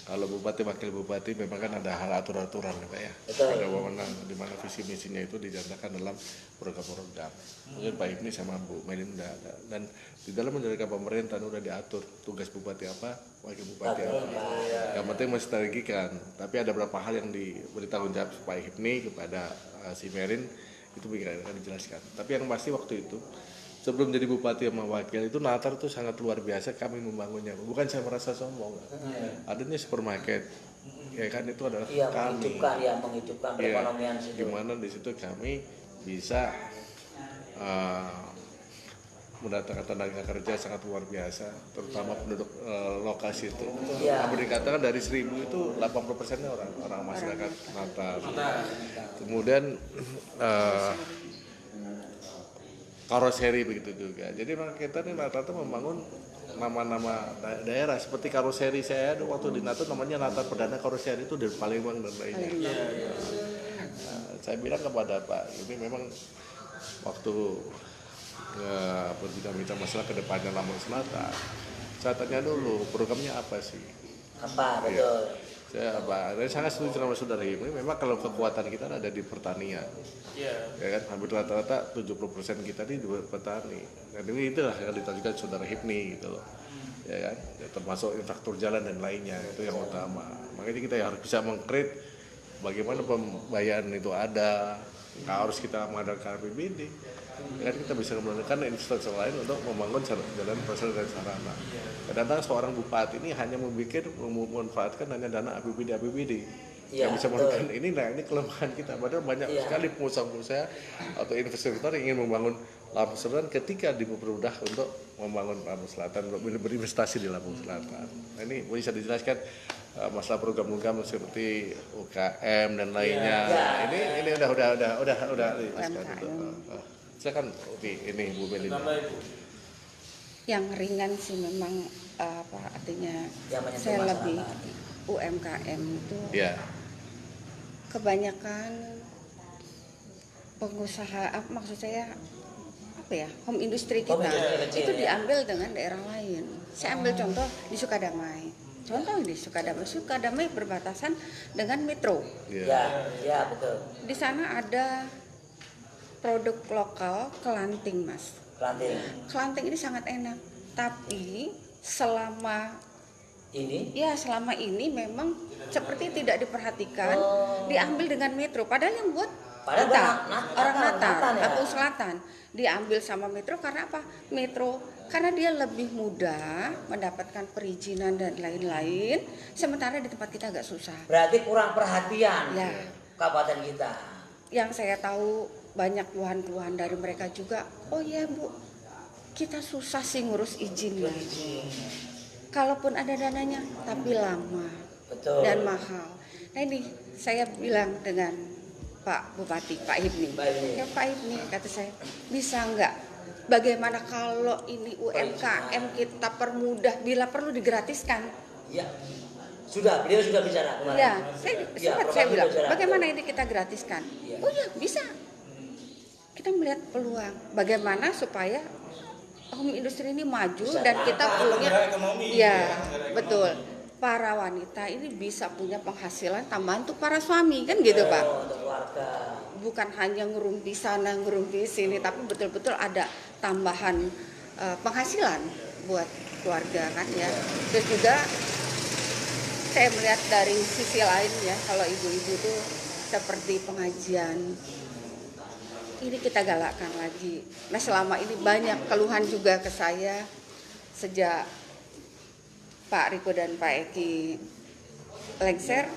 kalau bupati wakil bupati memang kan ada hal aturan-aturan ya Pak ya. Betul. Ada wewenang di mana visi misinya itu dinyatakan dalam program-program. Mungkin Pak Ibni sama Bu Melin udah ada, dan di dalam menjalankan pemerintahan udah diatur tugas bupati apa, wakil bupati apa. Yang penting menstrategikan. Tapi ada beberapa hal yang diberi tanggung jawab Pak Ibni kepada si Melin itu akan dijelaskan. Tapi yang pasti waktu itu sebelum jadi bupati sama wakil itu Natar itu sangat luar biasa kami membangunnya. Bukan saya merasa sombong. Adanya supermarket, ya kan itu adalah Iya, kami. menghidupkan Iya, perekonomian situ. Gimana di situ kami bisa mendatangkan tenaga kerja sangat luar biasa, terutama penduduk lokasi itu. Iya. Apa dikatakan dari 1000 itu 80%-nya orang masyarakat Natar. Kemudian karoseri begitu juga. Jadi memang kita nih Natar itu membangun nama-nama daerah seperti karoseri saya waktu di Natar namanya Natar Perdana Karoseri itu dari Palembang dan lainnya. Saya bilang kepada Pak, ini memang waktu berbincang masalah kedepannya Lampung Selatan, saya tanya dulu programnya apa sih? Apa Iya. betul? Saya sangat setuju sama saudara ini. Memang kalau kekuatan kita ada di pertanian, Iya. ya kan hampir rata-rata 70% kita di petani. Dan ini itulah yang ditunjukkan saudara Hipni gitu loh, ya kan, ya, termasuk infrastruktur jalan dan lainnya itu yang utama. Makanya kita harus bisa mengkreat bagaimana pembayaran itu ada, nggak harus kita mengandalkan APBD. Ya kan kita bisa menggunakan infrastruktur lain untuk membangun jalan prasarana dan sarana. Kadang-kadang seorang bupati ini hanya memanfaatkan hanya dana APBD. Iya, Yang bisa betul. menggunakan ini, nah ini kelemahan kita. Padahal banyak Iya. sekali pengusaha-pengusaha atau investor yang ingin membangun Lampung Selatan ketika dipermudah untuk membangun Lampung Selatan, untuk berinvestasi di Lampung Selatan. Nah, ini bisa dijelaskan masalah program-program seperti UKM dan lainnya. Iya. Ini udah dijelaskan. UMKM. Silakan ini Bu Melina. Tambah Ibu. Yang ringan sih memang apa artinya Yang menyentuh saya masyarakat. lebih UMKM itu Ya, kebanyakan pengusaha maksud saya apa ya, home industry kita Home industry kecil, itu ya. diambil dengan daerah lain. Saya ambil contoh di Sukadamai. Contoh di Sukadamai berbatasan dengan Metro. Ya, betul. Di sana ada produk lokal kelanting, Mas. Kelanting Kelanting ini sangat enak, tapi selama ini memang seperti tidak diperhatikan, diambil dengan Metro. Padahal yang buat Padahal kita, orang Natal Natal, ya. Lampung Selatan, diambil sama Metro karena apa? Metro karena dia lebih mudah mendapatkan perizinan dan lain-lain, sementara di tempat kita agak susah. Berarti kurang perhatian Ya. kabupaten kita. Yang saya tahu banyak keluhan-keluhan dari mereka juga, oh ya Bu, kita susah sih ngurus izinnya. Kalaupun ada dananya, tapi lama Betul. dan mahal. Nah ini saya bilang dengan Pak Bupati, Pak Hipni. Pak Hipni. Ya Pak Hipni, kata saya, bisa enggak? Bagaimana kalau ini UMKM kita permudah, bila perlu digratiskan? Ya. Beliau sudah bicara kemarin. Ya, sempat saya bilang, bicara. bagaimana ini kita gratiskan? Iya. Oh ya, bisa. Kita melihat peluang, bagaimana supaya home industri ini maju Bisa dan kita punya, Penggerak ekonomi, ya penggerak betul. Para wanita ini bisa punya penghasilan tambahan untuk para suami kan gitu Pak. Untuk keluarga. Bukan hanya ngerumpi sana, ngerumpi sini, tapi betul-betul ada tambahan penghasilan buat keluarga kan ya. Terus juga saya melihat dari sisi lain ya, kalau ibu-ibu tuh seperti pengajian, ini kita galakkan lagi. Nah selama ini banyak keluhan juga ke saya sejak Pak Riko dan Pak Eki lengser,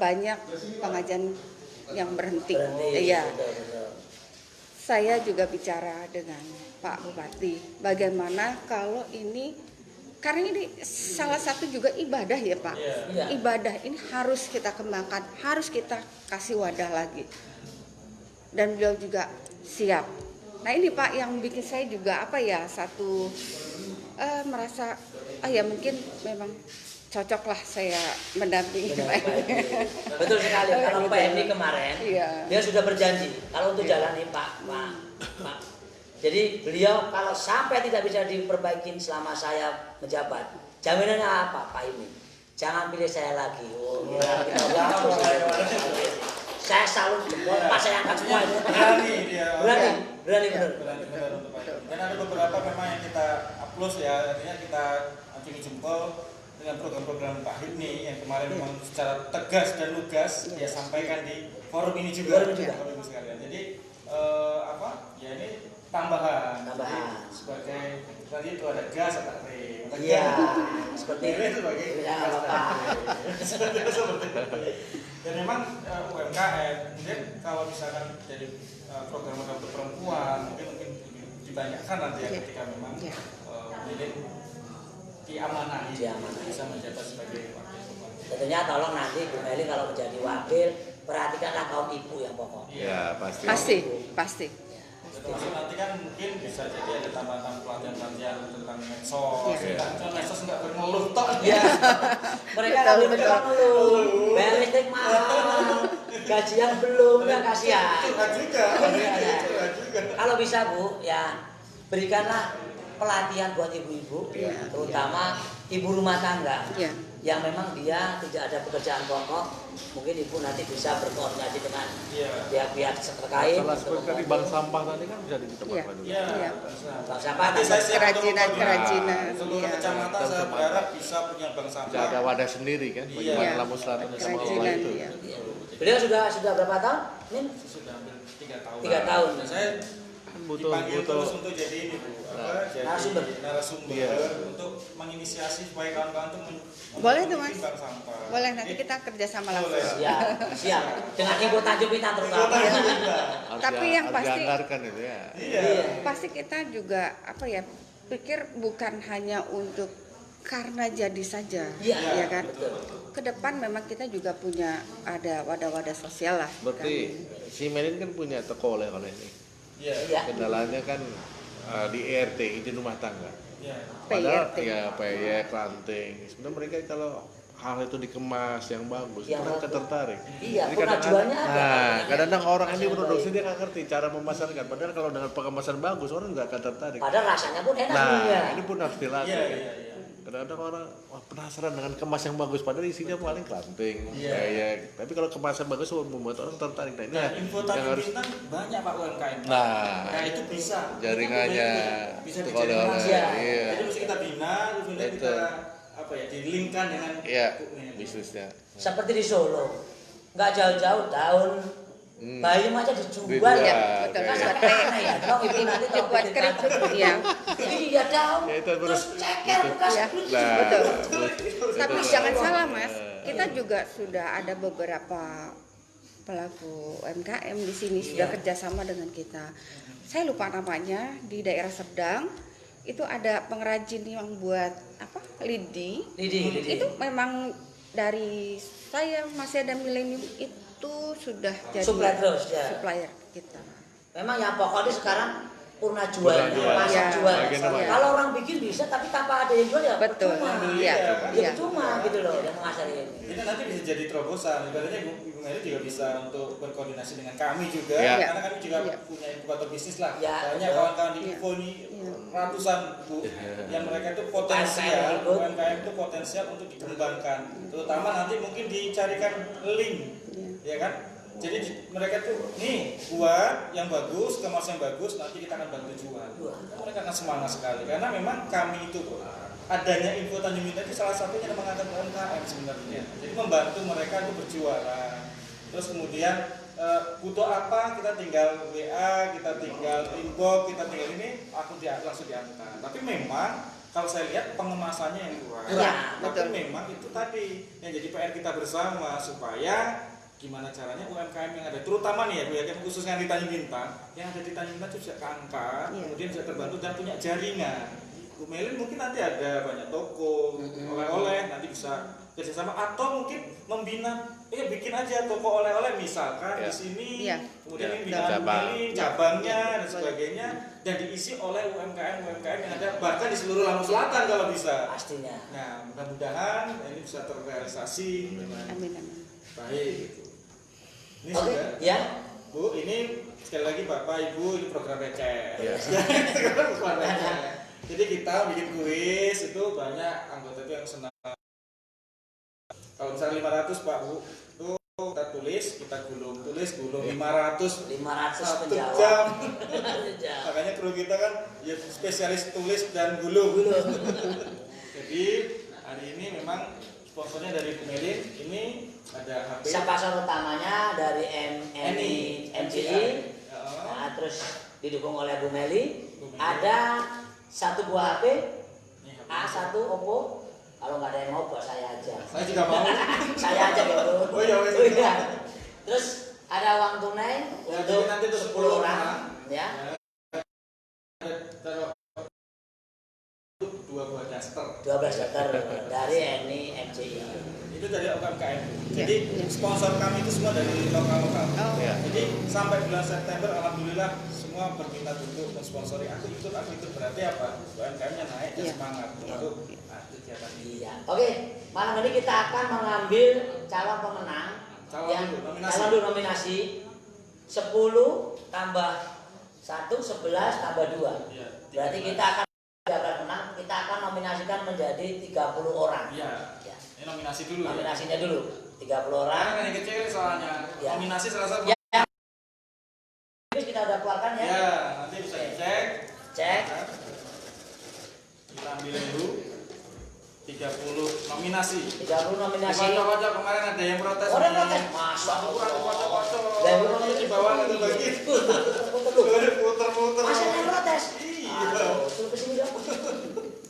banyak pengajian yang berhenti. Iya. Betul. Saya juga bicara dengan Pak Bupati, bagaimana kalau ini, karena ini salah satu juga ibadah ya Pak. Iya. Ibadah ini harus kita kembangkan, harus kita kasih wadah lagi. Dan beliau juga siap. Nah ini Pak yang bikin saya juga apa ya, satu merasa, ya mungkin memang cocoklah saya mendampingi Pak. Betul sekali. Kalau Pak Emni kemarin, Iya. dia sudah berjanji kalau untuk jalan ini Pak Jadi beliau kalau sampai tidak bisa diperbaikin selama saya menjabat, jaminannya apa Pak Imin? Jangan pilih saya lagi. Saya selalu jempol, Pak saya angkat semua itu. Berani dia. Berani benar. Berani benar untuk Pak Imin. Dan ada beberapa memang yang kita upload ya, artinya kita acungi jempol dengan program-program Pak Hipni yang kemarin memang secara tegas dan lugas dia sampaikan di forum ini juga. Forum juga. Bapak Ibu sekalian. Jadi ya ini tambahan. Jadi, sebagai tadi itu ada gas ada rem. Iya, seperti itu sebagai seperti itu. Dan memang UMKM kemudian kalau misalkan jadi program untuk perempuan mungkin dibanyakan nanti ya ketika memang milik diamanahi bisa menjabat sebagai wakil bupati. Tentunya tolong nanti Bu Meli kalau menjadi wakil perhatikanlah kaum ibu yang pokok. Ya pasti. Pasti. Termasuk nanti kan mungkin bisa jadi ada tambahan pelatihan tentang medsos. Medsos nggak berngeluh toh. Iya. Mereka lebih mengeluh. Bayar listrik mahal. Gajian belum, ya kasihan. Curhat juga. Kalau bisa Bu, ya berikanlah pelatihan buat ibu-ibu, terutama ibu rumah tangga. Yang memang dia tidak ada pekerjaan pokok, mungkin ibu nanti bisa berkoordinasi dengan pihak-pihak terkait. Salah seperti tadi bank sampah tadi kan bisa di tempat dulu. Iya. Bank sampah Kerajinan. Seluruh kecamatan saya berharap bisa punya bank sampah. Bisa ada wadah sendiri kan, bagaimana Lampung Selatan sama Olah itu. Beliau sudah berapa tahun? Ini Sudah hampir 3 tahun. 3 tahun. Dan saya dipanggil terus untuk jadi ini Bu, jadi narasumber untuk menginisiasi supaya kawan-kawan itu Boleh tuh Mas. bank sampah. Boleh, nanti kita kerjasama langsung. Siap. Dengan Ibu Tanjung Pinang terutama. Tapi yang pasti dianggarkan itu ya. pasti kita juga pikir bukan hanya untuk karena jadi saja, ya kan? Ke depan memang kita juga punya ada wadah-wadah sosial lah. Berarti si Melin kan punya toko oleh-oleh ini. Iya. Kendalanya kan di ERT, izin rumah tangga. PIRT. Padahal ya PIRT, ranting. Sebenarnya mereka kalau hal itu dikemas yang bagus, mereka tertarik. Iya, Jadi pengajuannya ada. Nah, kadang-kadang orang ini produksi dia nggak ngerti cara memasarkan. Padahal kalau dengan pengemasan bagus orang nggak akan tertarik. Padahal rasanya pun enak. Nah, ini pun harus dilatih. Iya. Kadang-kadang orang penasaran dengan kemas yang bagus, padahal isinya paling ranting. Tapi kalau kemasan bagus membuat orang tertarik. Nah, ini Nah, info yang Tanjung harus. Bintang banyak Pak UMKM. Nah, itu bisa. jaringannya Bisa toko dijaringan. oleh-oleh. Jadi mesti kita bina, kemudian kita dilingkan dengan bisnisnya. Seperti di Solo. Nggak jauh-jauh tahun bayi aja dijual Ya, betul. Karena ya, dong ibu nanti Dibuat keripik, ya. Iya daun. Ya, itu Terus ceker bekas Ya, kulit. betul. Tapi jangan salah Mas, kita juga sudah ada beberapa pelaku UMKM di sini sudah kerjasama dengan kita. Saya lupa namanya, di daerah Serdang itu ada pengrajin yang buat lidi. Itu memang dari saya masih ada milenium itu sudah jadi supplier kita. Memang yang pokoknya sekarang purna jualnya, pasar jual. Kalau orang bikin bisa, tapi tanpa ada yang jual ya Betul. cuma gitu loh yang mengasari ini. Ini nanti bisa jadi terobosan. Ibaratnya Ibu Meli juga bisa untuk berkoordinasi dengan kami juga, karena kami juga punya inkubator bisnis lah. Banyak kawan-kawan di Info ini ratusan Bu, yang mereka itu potensial, UMKM itu potensial untuk dikembangkan. Terutama nanti mungkin dicarikan link, ya kan? Jadi mereka tuh buat yang bagus, kemas yang bagus, nanti kita akan bantu jual. Mereka akan semangat sekali karena memang kami itu adanya Info Tanjung Bintang itu salah satunya yang mengangkat UMKM sebenarnya. Jadi membantu mereka itu berjualan. Terus kemudian butuh apa kita tinggal WA, kita tinggal inbox, kita tinggal ini aku langsung diantar. Tapi memang kalau saya lihat pengemasannya yang kurang. Tapi memang itu tadi yang jadi PR kita bersama supaya gimana caranya UMKM yang ada, terutama nih ya Bu ya, khususnya di Tanjung Bintang, yang ada di Tanjung Bintang itu bisa keangkat, kemudian bisa terbantu dan punya jaringan. Bu Melin mungkin nanti ada banyak toko, oleh-oleh, nanti bisa kerjasama atau mungkin membina, bikin aja toko oleh-oleh misalkan di sini, kemudian ini bina Melin, cabangnya dan sebagainya, dan diisi oleh UMKM yang ada bahkan di seluruh Lampung Selatan kalau bisa. Pastinya. Nah, mudah-mudahan ini bisa terrealisasi dengan baik. Ini Oke, sudah ya. Bu, ini sekali lagi Bapak Ibu ini program receh. Iya. Program receh. Jadi kita bikin kuis itu banyak anggota itu yang senang. Kalau misalnya 500 Pak Bu, itu kita tulis, kita gulung 500 500 1 penjawab. jam. Jam. Makanya kru kita kan ya spesialis tulis dan gulung. Jadi hari ini memang sponsornya dari Bu Melin, ini ada HP. Sponsor utamanya dari MCI. Nah, terus didukung oleh Bu Meli. Ada satu buah HP, A1 Oppo. Kalau nggak ada yang mau buat saya aja. Saya juga mau. Saya aja gitu. Oh iya, wes. Iya. Terus ada uang tunai Ya, untuk jadi nanti itu 10 orang, ya. Taruh 2 buah daster. 12 meter dari MCI. Itu dari UMKM. Ya, Jadi ya. sponsor kami itu semua dari lokal-lokal. Oh. Ya. Jadi sampai bulan September alhamdulillah semua berminat untuk mensponsori aku ikut berarti apa? UMKM-nya naik dan Iya. semangat untuk kegiatan ini. Iya. Oke, malam ini kita akan mengambil calon pemenang. Calon dulu, nominasi. Calon dulu nominasi. 10 tambah 1, 11 tambah 2. Iya. Berarti kita akan menang, kita akan nominasikan menjadi 30 orang. Iya. Ya. Ini nominasi dulu ya. Nominasinya dulu 30 orang. Karena yang kecil soalnya Ya. nominasi salah satu. Ya. Kita udah keluarkan ya. Ya, nanti bisa dicek. Cek. Kita ambilin dulu 30 nominasi. 30 nominasi. Kocok-kocok kemarin ada yang protes. Orang protes. Masa kurang dikocok-kocok. Dan Ini di bawah itu bagi. Puter-puter. Masa yang protes? Iya. Aduh, suruh kesini dong.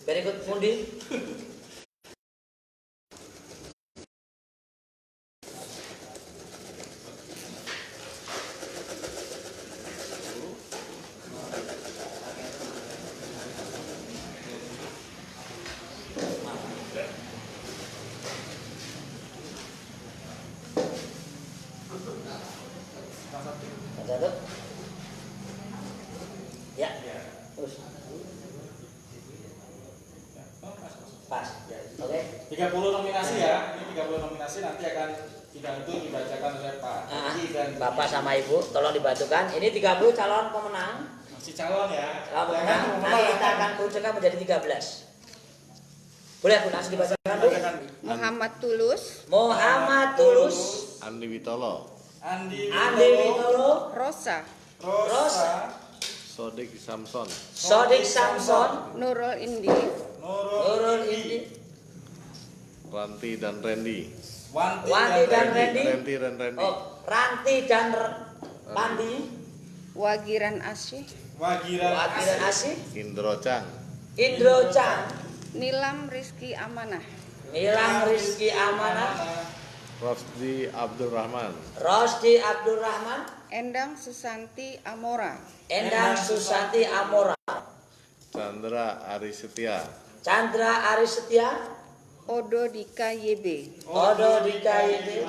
Biar ikut mundi. Yang satu. Ya. Terus. Pas. Oke. 30 nominasi ya. Ini 30 nominasi nanti akan dibantu dibacakan oleh Pak Nah, Eki dan Bapak sama Ibu tolong dibantukan. Ini 30 calon pemenang. masih calon ya. Calon Jangan pemenang. Nanti kita akan kerucutkan menjadi 13. Boleh Bu langsung dibacakan Bu. Muhammad Tulus, Muhammad Tulus, Andi Witolo, Andi Vitolo, Rosa, Rosa, Sodik Samson, Sodik Samson, Nurul Indi, Nurul Indi, Ranti dan Randy, Wanti dan Randy. Ranti dan Randy, Oh, Ranti dan Pandi, Wagiran Asyih, Wagiran Wakilan Asih, Indro Chang, Indro Chang, Nilam Rizky Amanah, Nilam Rizky Amanah, Rosdi Abdurrahman, Rosdi Abdurrahman, Endang Susanti Amora, Endang Susanti Amora, Chandra Arisetia, Chandra Arisetia, Odo Dika YB, Odo Dika Yedi,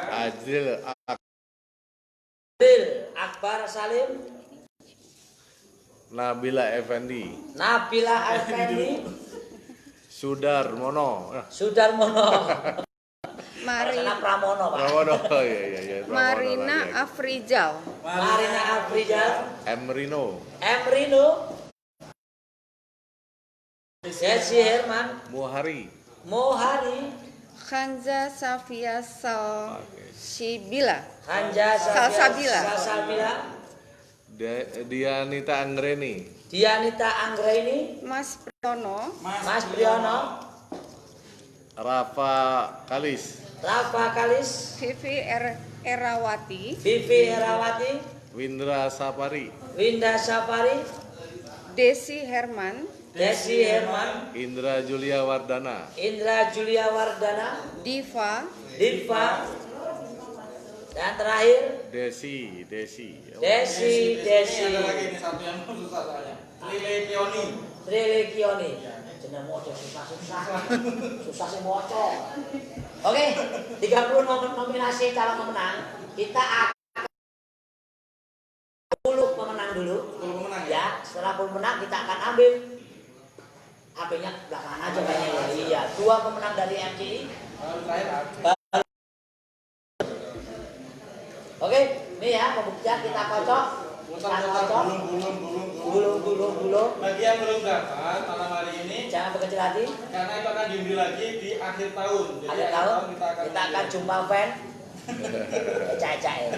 Ajil Adil Akbar Salim, Nabila Effendi, Nabila Effendi, Sudarmono, Sudarmono, Mari, Sana Pramono Pak, Pramono, iya, Pramono Marina lagi. Afrijal, Marina Afrijal, Emrino, Emrino, Desi Herman, Muhari, Mohari, Khanza Safia Salsibila, Hanja Salsabila. Salsabila, Dianita Anggreni, Dianita Anggraini, Mas Priyono, Mas Priyono, Rafa Kalis, Rafa Kalis, Vivi Erawati, Vivi Herawati, Windra Sapari, Winda Safari, Desi Herman, Desi Herman, Indra Julia Wardana, Indra Julia Wardana, Diva, Diva, dan terakhir Desi, Desi. Ada lagi ini satu yang susah soalnya. Lile Kioni. Trilikioni. Jeneng moco susah sih moco. Oke, 30 nominasi calon pemenang. Kita akan 10 pemenang dulu. 10 pemenang Ya, setelah 10 pemenang kita akan ambil HP-nya belakangan aja kayaknya ya. Iya, 2 pemenang dari MCI. Baru terakhir apa? Oke, Ini ya pembuktian kita kocok. Kita kocok. Gulung. Bagi yang belum dapat malam hari ini, Jangan berkecil hati. karena itu akan diundi lagi di akhir tahun. Jadi Akhir tahun kita akan jumpa fan. Ecak-ecak ya.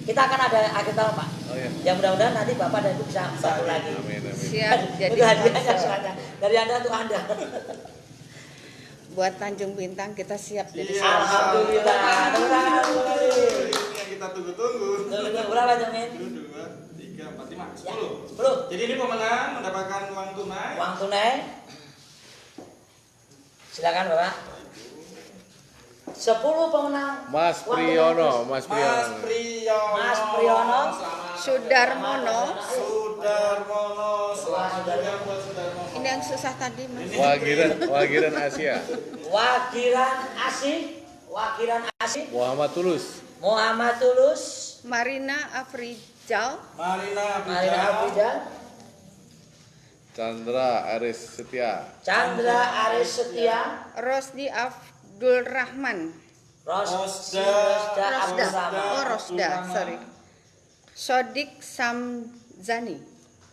Kita akan ada akhir tahun Pak. Oh ya. Ya mudah-mudahan nanti Bapak dan Ibu bisa bantu lagi. Amin. Siap jadi Itu hadiahnya sponsor. soalnya. Dari Anda untuk Anda. Buat Tanjung Bintang kita siap jadi Iya. sponsor. Alhamdulillah. Tepuk tangan dulu kali. Ini yang kita tunggu-tunggu. Tunggu, berapa Jamin? 1, 2, 3, 4, 5, Ya, 10. 10. Jadi ini pemenang mendapatkan uang tunai. Uang tunai. Silakan Bapak. 10 pemenang. Mas uang tunai. Priyono, Mas Mas Priyono. Priyono. Mas Priyono. Selamat. Sudarmono. Sudarmono. Selamat juga buat Sudarmono. Ini yang susah tadi Mas. Wagiran Asia. Wakilan Asih. Muhammad Tulus. Muhammad Tulus. Marina Afrijal. Marina Marina Abidal. Chandra Aris Setia. Chandra Aris Setia. Rosdi Abdul Rahman. Rosda Rosda. Abdul Rahman. Oh Rosda, sorry. Sodik Samzani.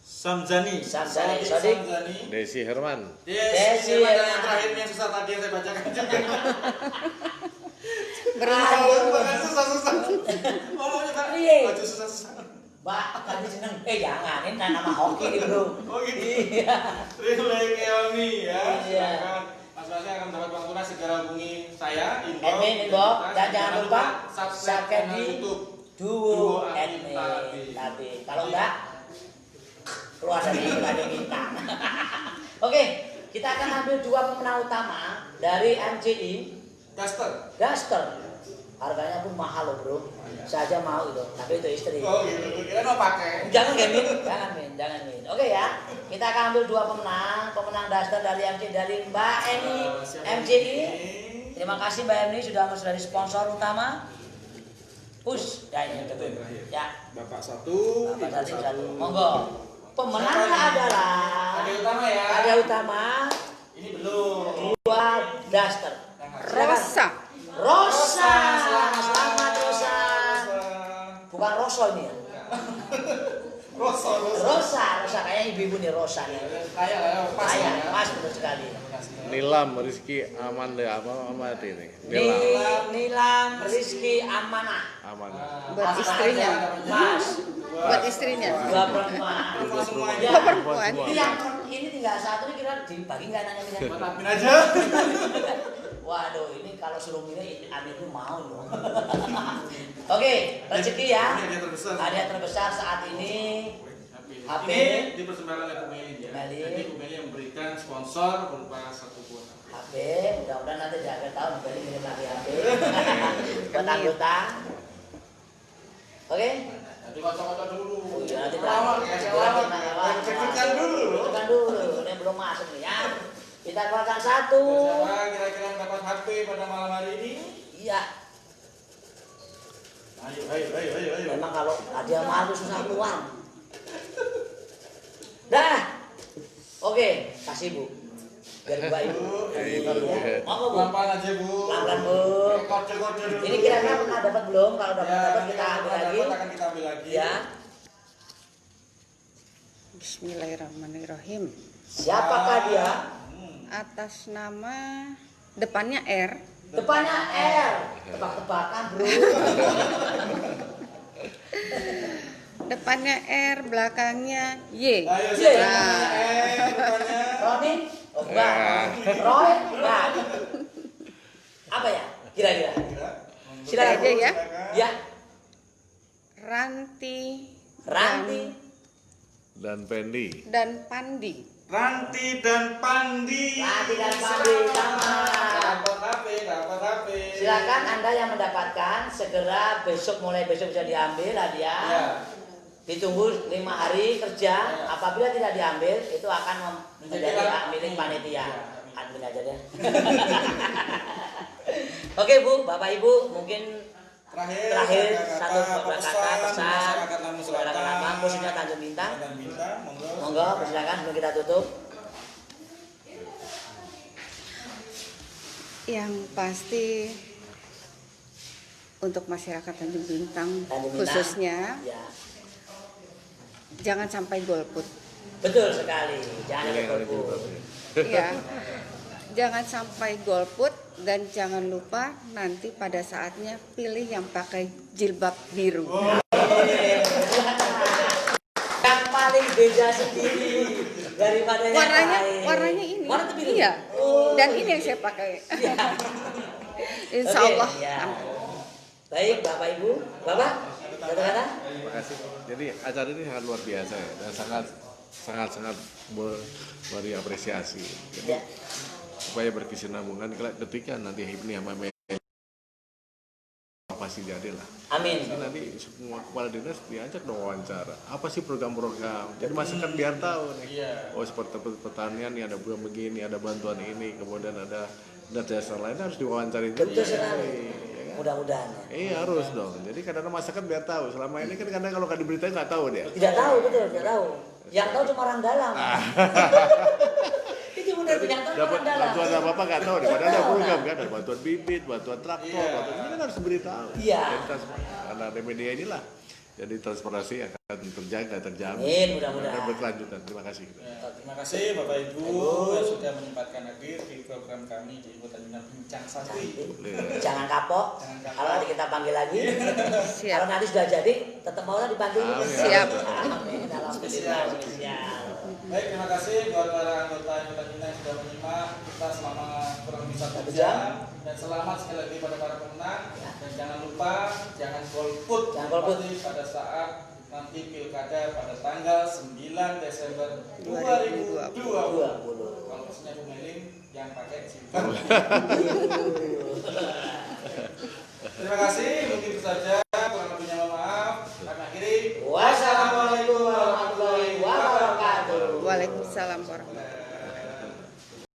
Samzani. Samzani. Samzani. Desi Herman. Desi Desi Herman. Herman. Yang terakhir yang susah tadi yang saya bacakan juga. Beruntung. Bahkan susah-susah. Ngomongnya Pak. Iya. Baju susah-susah. Mbak, tadi seneng. Jangan, ini nama hoki nih bro. Oh gitu. Iya. Relay Keoni ya. Iya. Silakan. Mas-masnya akan mendapat uang tunai, segera hubungi saya. Admin, Ibu. Dan jangan lupa subscribe di YouTube. Duo admin. Tapi kalau enggak keluar dari Tanjung Bintang. Oke, kita akan ambil 2 pemenang utama dari MCI Duster. Harganya pun mahal loh bro. Saya aja mau itu, tapi itu istri. Oh gitu. Kira mau pakai. Jangan Min. Oke ya, kita akan ambil 2 pemenang Duster dari MCI, dari Mbak Eni MCI. Terima kasih Mbak Eni sudah menjadi sponsor utama. Push, ya ini betul. Ya, Bapak satu. Bapak Ibu satu. Monggo. Pemenangnya adalah Hadiah utama ya. hadiah utama Ini belum. 2 Duster. Rosa. Rosa. Selamat Rosa. Bukan Roso ini ya. Rosa kayaknya ibu-ibu nih Rosa nih. Kayak pas ya. Pas betul sekali. Nilam Rizky Amanda Amat ini. Nilam Nilam Rizky Amanah. Amanah. Buat istrinya. Mas. Buat istrinya. 2 perempuan. Perempuan semuanya. Ya. Oh, perempuan. Ini tinggal 1 nih kira dibagi nggak nanya Buat admin aja. Waduh, ini kalau suruh milih Amin itu mau loh. Oke, rezeki ya. Ini hadiah terbesar. Hadiah terbesar saat ini HP. Ini dipersembahkan oleh Bu Meli ya. Meli. Jadi Bu Meli yang memberikan sponsor berupa 1 buah HP. Mudah-mudahan nanti di akhir tahun beli milik lagi HP. Buat anggota. Oke. Nanti kocok-kocok dulu. Oh iya, nanti lama cek-cekan dulu. Cek-cekan dulu. Ini belum masuk nih ya. Kita keluarkan 1. Siapa kira-kira mendapat HP pada malam hari ini? Iya. Ayo. Memang kalau hadiah mahal itu susah keluar. Dah. Oke, kasih Bu. Biar Mbak Ibu. Iya. Monggo Bu. Pelan-pelan aja Bu. Pelan-pelan, Bu. Kode-kode dulu. Ini kira-kira pernah dapat belum? Kalau dapat Ya, dapat ini kita kalau ambil dapat lagi. akan kita ambil lagi. Ya. Bismillahirrahmanirrahim. Siapakah dia? Atas nama depannya R. Depannya R. Tebak-tebakan, Bro. Depannya R, belakangnya Y. Ayo Iya. siapa? Rupanya. Roni? Oh, enggak. Roy? Enggak. Apa ya? Kira-kira. Silakan Aja ya. Ya. Ranti. Ranti. Dan Pendi. Dan Pandi. Ranti dan Pandi. Ranti dan Pandi sama. Dapat HP. Silakan Anda yang mendapatkan segera mulai besok bisa diambil hadiah. Ya. Ditunggu 5 hari kerja. Ya. Apabila tidak diambil, itu akan menjadi Menjadi hak milik panitia. Ya. Admin aja deh. Oke Bu, Bapak Ibu, mungkin terakhir satu kata pesan masyarakat khususnya Tanjung Bintang. Monggo, silakan sebelum kita tutup. Yang pasti untuk masyarakat Tanjung Bintang Tanjung Bintang. khususnya Ya, jangan sampai golput. betul sekali. Jangan Pilih yang ada ada golput. jilbab ya. Ya, jangan sampai golput dan jangan lupa nanti pada saatnya pilih yang pakai jilbab biru. Yang paling beda sendiri daripada yang lain. Warnanya ini. Warna itu biru. Iya. Oh. Dan ini yang saya pakai. Iya. Insya Oke, Allah. ya. Baik, Bapak Ibu. Bapak, kata-kata? Terima kasih. Jadi acara ini sangat luar biasa ya, dan sangat beri apresiasi. Jadi Ya. supaya berkesinambungan ketika nanti HIPMI sama pasti jadi lah. Amin. Jadi nanti semua kepala dinas diajak dong wawancara. Apa sih program-program? Jadi masyarakat biar tahu nih. Oh seperti pertanian nih ada program begini, ada bantuan ini, kemudian ada data lain harus diwawancari juga. Betul sekali. Ya kan? Mudah-mudahan. Ya. Iya harus dong. Jadi kadang-kadang masyarakat biar tahu. Selama ini kan kadang kalau nggak diberitain nggak tahu dia. Tidak tahu, betul, tidak tahu. Yang tahu cuma orang dalam. Itu benar, yang tahu cuma Dapat orang dalam. bantuan apa nggak tahu deh. Padahal ada program kan, ada bantuan bibit, bantuan traktor, bantuan ini kan harus diberitahu. Iya. Jadi karena ada media inilah, jadi transportasi akan terjaga, terjamin. Amin, mudah-mudahan. Dan berkelanjutan. Terima kasih. Ya, terima kasih Bapak Ibu yang sudah menyempatkan hadir di program kami di Kota Bintang Bincang Santuy. Jangan kapok. Jangan kapok. Kalau nanti kita panggil lagi. Siap. Kalau nanti sudah jadi, tetap mau dipanggil. Amin. Siap. Amin. Alhamdulillah. Spesial. Baik, terima kasih buat para anggota Kota Bintang yang sudah menyimak kita selama kurang lebih 1 1 jam. jam. Dan selamat sekali lagi pada para pemenang. Dan jangan lupa, jangan golput. Jangan golput. Pasti pada saat nanti pilkada pada tanggal 9 Desember 2020. 2020. Kalau maksudnya pemilih yang pakai jilbab. Terima kasih, mungkin itu saja.